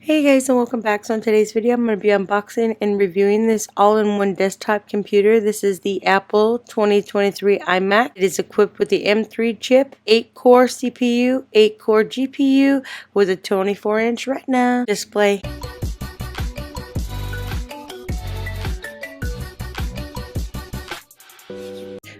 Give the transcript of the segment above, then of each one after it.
Hey guys, and welcome back. So in today's video I'm going to be unboxing and reviewing this all-in-one desktop computer. This is the Apple 2023 iMac. It is equipped with the M3 chip, 8-core CPU, 8-core GPU with a 24-inch Retina display.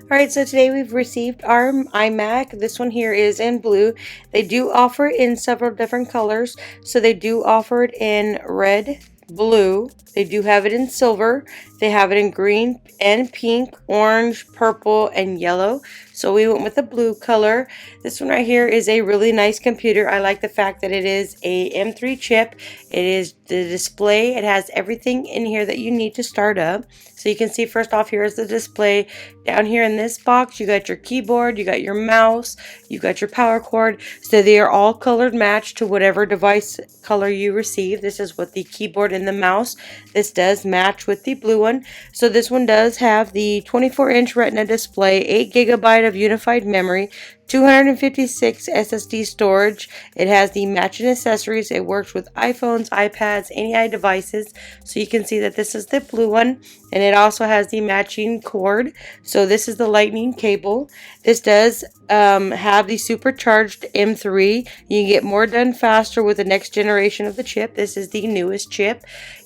Alright, so today we've received our iMac. This one here is in blue. They do offer it in several different colors. So they do offer it in red, blue. They do have it in silver. They have it in green and pink, orange, purple, and yellow. So we went with the blue color. This one right here is a really nice computer. I like the fact that it is a M3 chip. It is the display. It has everything in here that you need to start up. So you can see first off here is the display. Down here in this box you got your keyboard, you got your mouse, you got your power cord. So they are all colored matched to whatever device color you receive. This is what the keyboard and the mouse. This does match with the blue one. So this one does have the 24-inch Retina display, 8 GB of unified memory, 256 SSD storage. It has the matching accessories. It works with iPhones, iPads, any devices. So you can see that this is the blue one, and it also has the matching cord. So this is the lightning cable. This does have the supercharged M3. You can get more done faster with the next generation of the chip. This is the newest chip.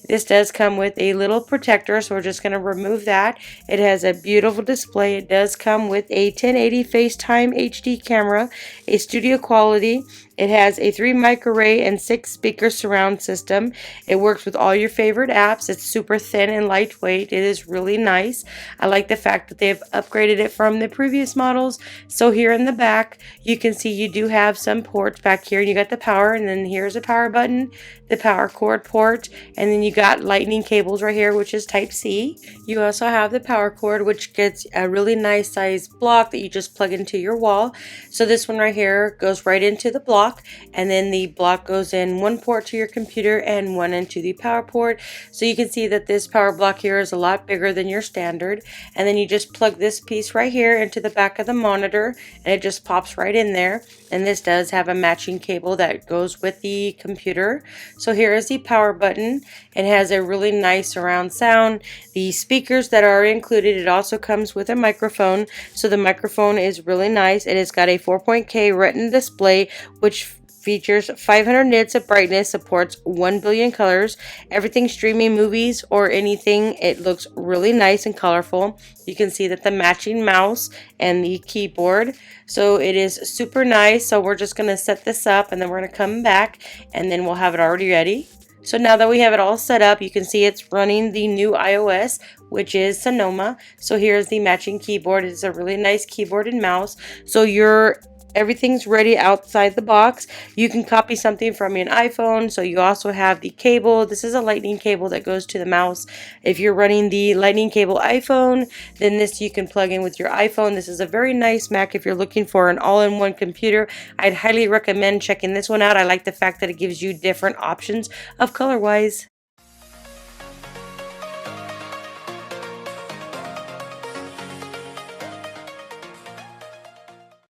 This does come with a little protector, so we're just going to remove that. It has a beautiful display. It does come with a 1080 FaceTime HD camera, a studio quality. It has a 3 mic array and 6 speaker surround system. It works with all your favorite apps. It's super thin and lightweight. It is really nice. I like the fact that they've upgraded it from the previous models. So here in the back, you can see you do have some ports back here. You got the power, and then here's a power button, the power cord port, and then you got lightning cables right here, which is type C. You also have the power cord, which gets a really nice size block that you just plug into your wall. So this one right here goes right into the block, and then the block goes in one port to your computer and one into the power port. So you can see that this power block here is a lot bigger than your standard, and then you just plug this piece right here into the back of the monitor, and it just pops right in there. And this does have a matching cable that goes with the computer. So here is the power button. It has a really nice surround sound. The speakers that are included, it also comes with a microphone. So the microphone is really nice. It has got a 4.K Retina display, which features 500 nits of brightness, supports 1 billion colors. Everything streaming movies or anything, it looks really nice and colorful. You can see that the matching mouse and the keyboard. So it is super nice. So we're just going to set this up, and then we're going to come back, and then we'll have it already ready. So now that we have it all set up, you can see it's running the new iOS, which is Sonoma. So here's the matching keyboard. It's a really nice keyboard and mouse. So everything's ready outside the box. You can copy something from an iPhone. So you also have the cable. This is a lightning cable that goes to the mouse. If you're running the lightning cable iPhone, then this you can plug in with your iPhone. This is a very nice Mac if you're looking for an all-in-one computer. I'd highly recommend checking this one out. I like the fact that it gives you different options of color-wise.